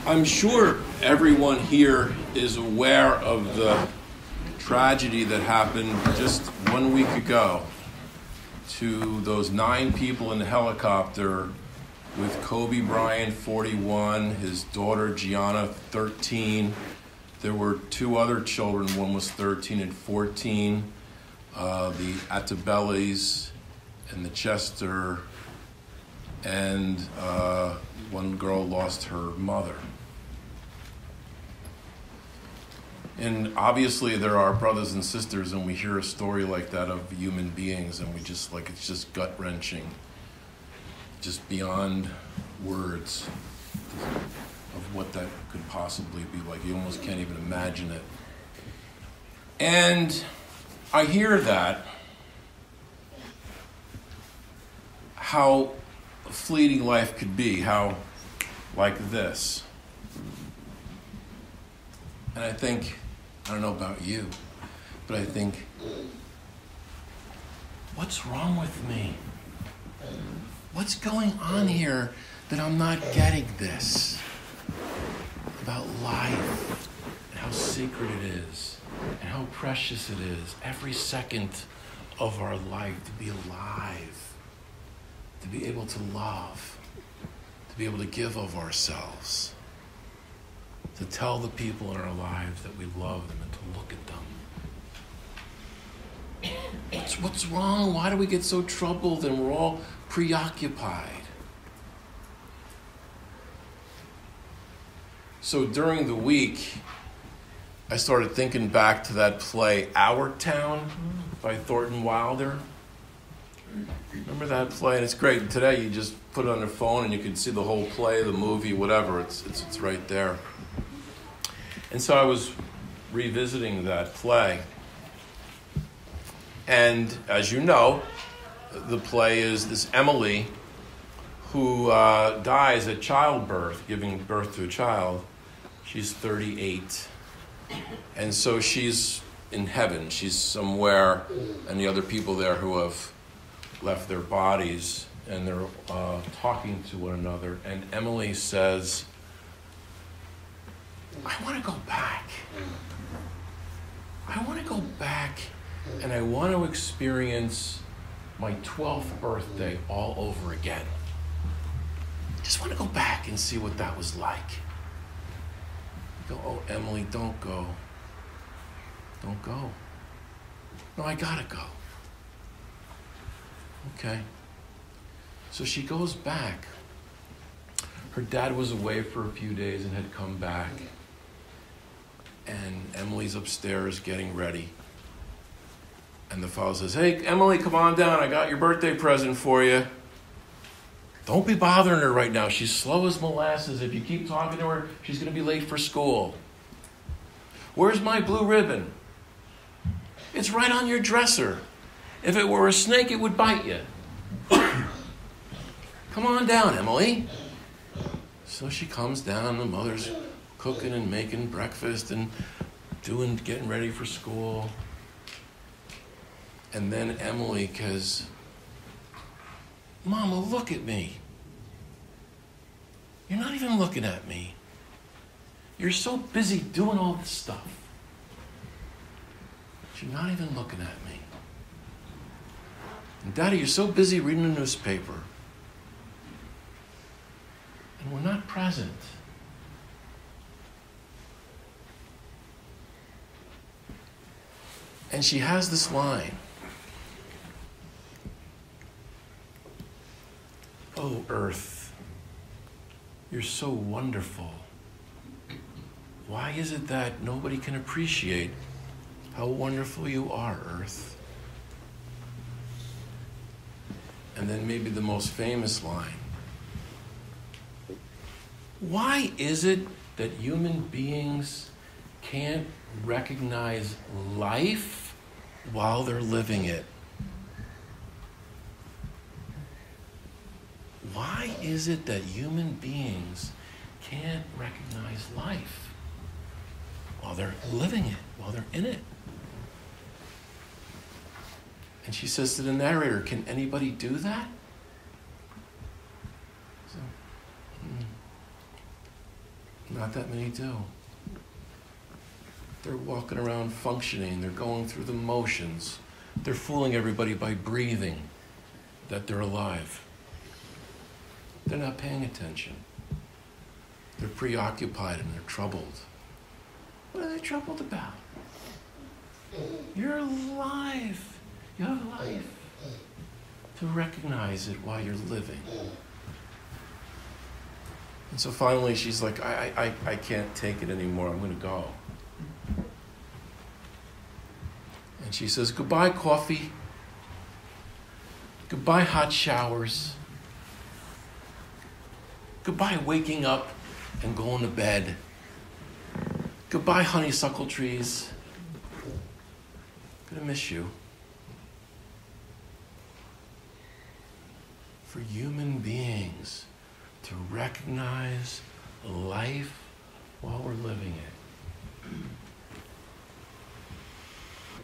I'm sure everyone here is aware of the tragedy that happened just 1 week ago to those 9 people in the helicopter with Kobe Bryant, 41, his daughter Gianna, 13. There were 2 other children, one was 13 and 14, the Attabellis and the Chester, and one girl lost her mother. And obviously there are brothers and sisters, and we hear a story like that of human beings, and we just it's just gut-wrenching, just beyond words of what that could possibly be like. You almost can't even imagine it. And I hear that, how fleeting life could be, how like this. And I think, I don't know about you, but I think, what's wrong with me? What's going on here that I'm not getting this about life and how sacred it is and how precious it is every second of our life to be alive, to be able to love, to be able to give of ourselves, to tell the people in our lives that we love them and to look at them. What's wrong? Why do we get so troubled and we're all preoccupied? So during the week, I started thinking back to that play, Our Town, by Thornton Wilder. Remember that play? And it's great. Today you just put it on your phone and you can see the whole play, the movie, whatever. It's right there. And so I was revisiting that play. And as you know, the play is this Emily who dies at childbirth, giving birth to a child. She's 38. And so she's in heaven. She's somewhere, and the other people there who have left their bodies, and they're talking to one another. And Emily says, I want to go back. I want to go back, and I want to experience my 12th birthday all over again. Just want to go back and see what that was like. I go, oh, Emily, don't go. Don't go. No, I gotta go. Okay. So she goes back. Her dad was away for a few days and had come back. And Emily's upstairs getting ready. And the father says, hey, Emily, come on down. I got your birthday present for you. Don't be bothering her right now. She's slow as molasses. If you keep talking to her, she's going to be late for school. Where's my blue ribbon? It's right on your dresser. If it were a snake, it would bite you. Come on down, Emily. So she comes down. The mother's cooking and making breakfast and getting ready for school. And then Emily goes, Mama, look at me. You're not even looking at me. You're so busy doing all this stuff. You're not even looking at me. And Daddy, you're so busy reading the newspaper. And we're not present. And she has this line. Oh, Earth, you're so wonderful. Why is it that nobody can appreciate how wonderful you are, Earth? And then maybe the most famous line. Why is it that human beings can't recognize life while they're living it? Why is it that human beings can't recognize life while they're living it, while they're in it? And she says to the narrator, can anybody do that? So, Not that many do. They're walking around functioning. They're going through the motions. They're fooling everybody by breathing that they're alive. They're not paying attention. They're preoccupied and they're troubled. What are they troubled about? You're alive. You have life. To recognize it while you're living. And so finally she's like, I can't take it anymore. I'm going to go. And she says, goodbye, coffee. Goodbye, hot showers. Goodbye, waking up and going to bed. Goodbye, honeysuckle trees. I'm gonna miss you. For human beings to recognize life while we're living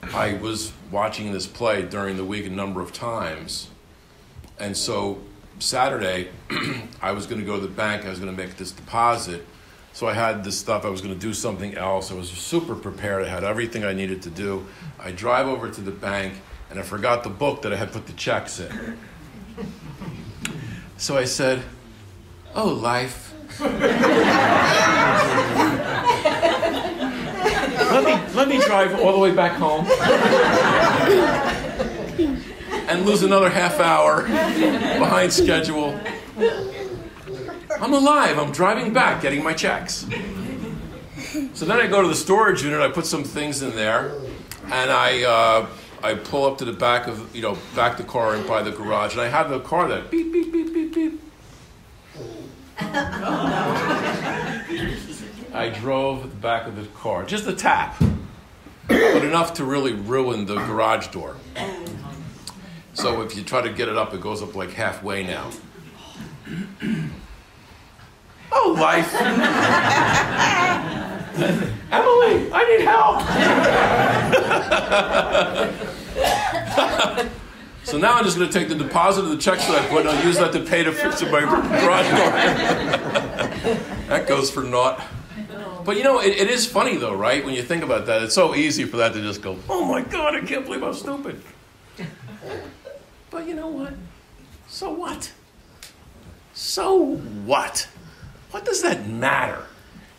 it. I was watching this play during the week a number of times. And so Saturday, I was going to go to the bank. I was going to make this deposit. So I had this stuff. I was going to do something else. I was super prepared. I had everything I needed to do. I drive over to the bank, and I forgot the book that I had put the checks in. So I said, oh, life. Let me drive all the way back home and lose another half hour behind schedule. I'm alive. I'm driving back, getting my checks. So then I go to the storage unit. I put some things in there, and I pull up to the back of, back the car in by the garage, and I have the car that beep, beep, beep, beep, beep. I drove at the back of the car, just a tap, but enough to really ruin the garage door. So if you try to get it up, it goes up like halfway now. Oh, life. Emily, I need help. So now I'm just going to take the deposit of the checks that I put, and I'll use that to pay to fix my garage door. That goes for naught. But it is funny though, right? When you think about that, it's so easy for that to just go, oh my God, I can't believe I'm stupid. But you know what? So what? So what? What does that matter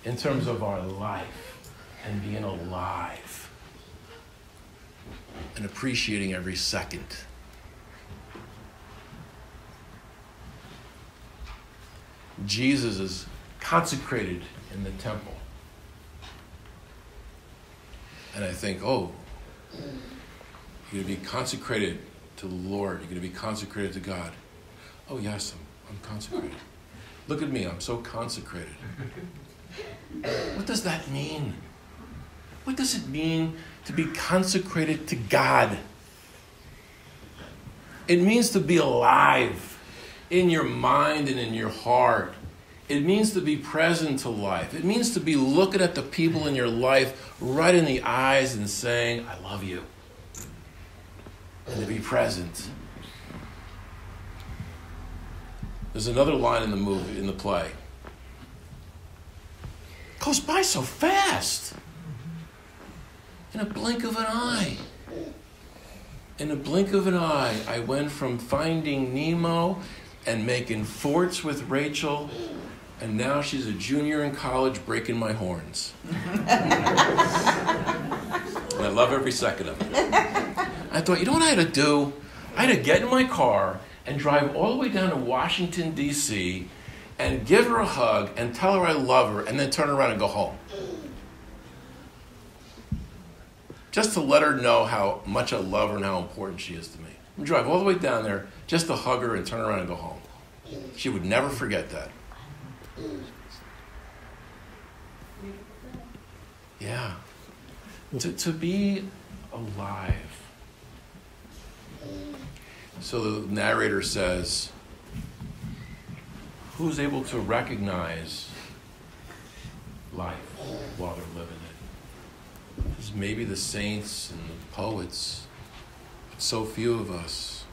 in terms of our life and being alive and appreciating every second? Jesus is consecrated in the temple. And I think, you're going to be consecrated to the Lord. You're going to be consecrated to God. Oh, yes, I'm consecrated. Look at me, I'm so consecrated. What does that mean? What does it mean to be consecrated to God? It means to be alive in your mind and in your heart. It means to be present to life. It means to be looking at the people in your life right in the eyes and saying, I love you. And to be present. There's another line in the movie, in the play. It goes by so fast. In a blink of an eye. In a blink of an eye, I went from finding Nemo and making forts with Rachel, and now she's a junior in college breaking my horns. And I love every second of it. I thought, you know what I had to do? I had to get in my car and drive all the way down to Washington, D.C., and give her a hug and tell her I love her, and then turn around and go home. Just to let her know how much I love her and how important she is to me. I drive all the way down there just to hug her and turn around and go home. She would never forget that. Yeah. To be alive. So the narrator says, who's able to recognize life while they're living it? Because maybe the saints and the poets, but so few of us.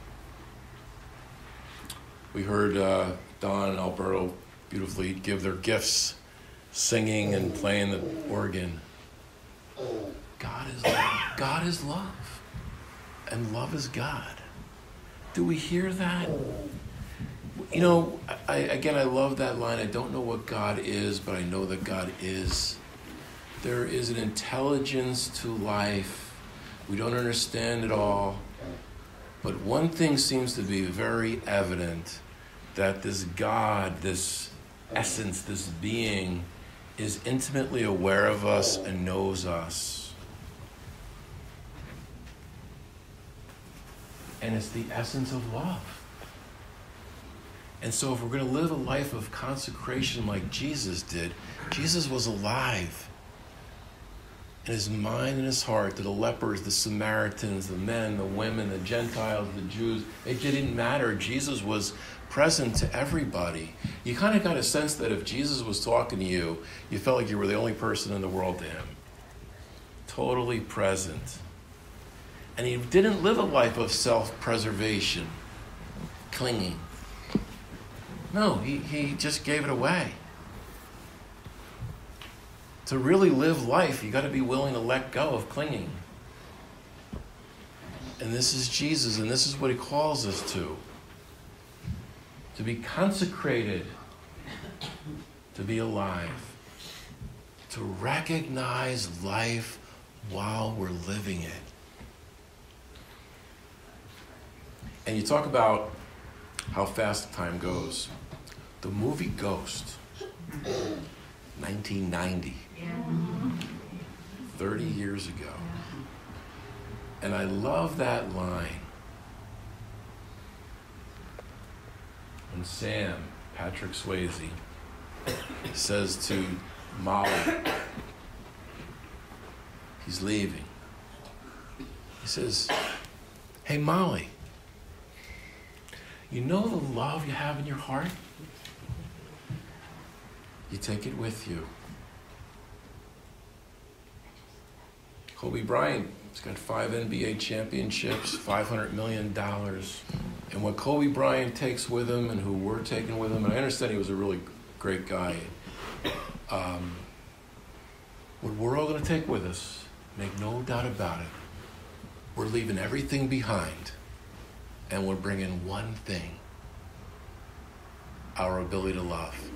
We heard Don and Alberto beautifully give their gifts singing and playing the organ. God is love. God is love. And love is God. Do we hear that? You know, I love that line. I don't know what God is, but I know that God is. There is an intelligence to life. We don't understand it all. But one thing seems to be very evident, that this God, this essence, this being, is intimately aware of us and knows us. And it's the essence of love. And so if we're going to live a life of consecration like Jesus did, Jesus was alive in his mind and his heart to the lepers, the Samaritans, the men, the women, the Gentiles, the Jews. It didn't matter. Jesus was present to everybody. You kind of got a sense that if Jesus was talking to you, you felt like you were the only person in the world to him. Totally present. And he didn't live a life of self-preservation, clinging. No, he just gave it away. To really live life, you got to be willing to let go of clinging. And this is Jesus, and this is what he calls us to. To be consecrated, to be alive, to recognize life while we're living it. And you talk about how fast time goes. The movie Ghost, 1990, 30 years ago. And I love that line. When Sam, Patrick Swayze, says to Molly, he's leaving. He says, "Hey, Molly, you know the love you have in your heart? You take it with you." Kobe Bryant has got 5 NBA championships, $500 million. And what Kobe Bryant takes with him and who we're taking with him, and I understand he was a really great guy, what we're all going to take with us, make no doubt about it, we're leaving everything behind and we're bringing one thing: our ability to love.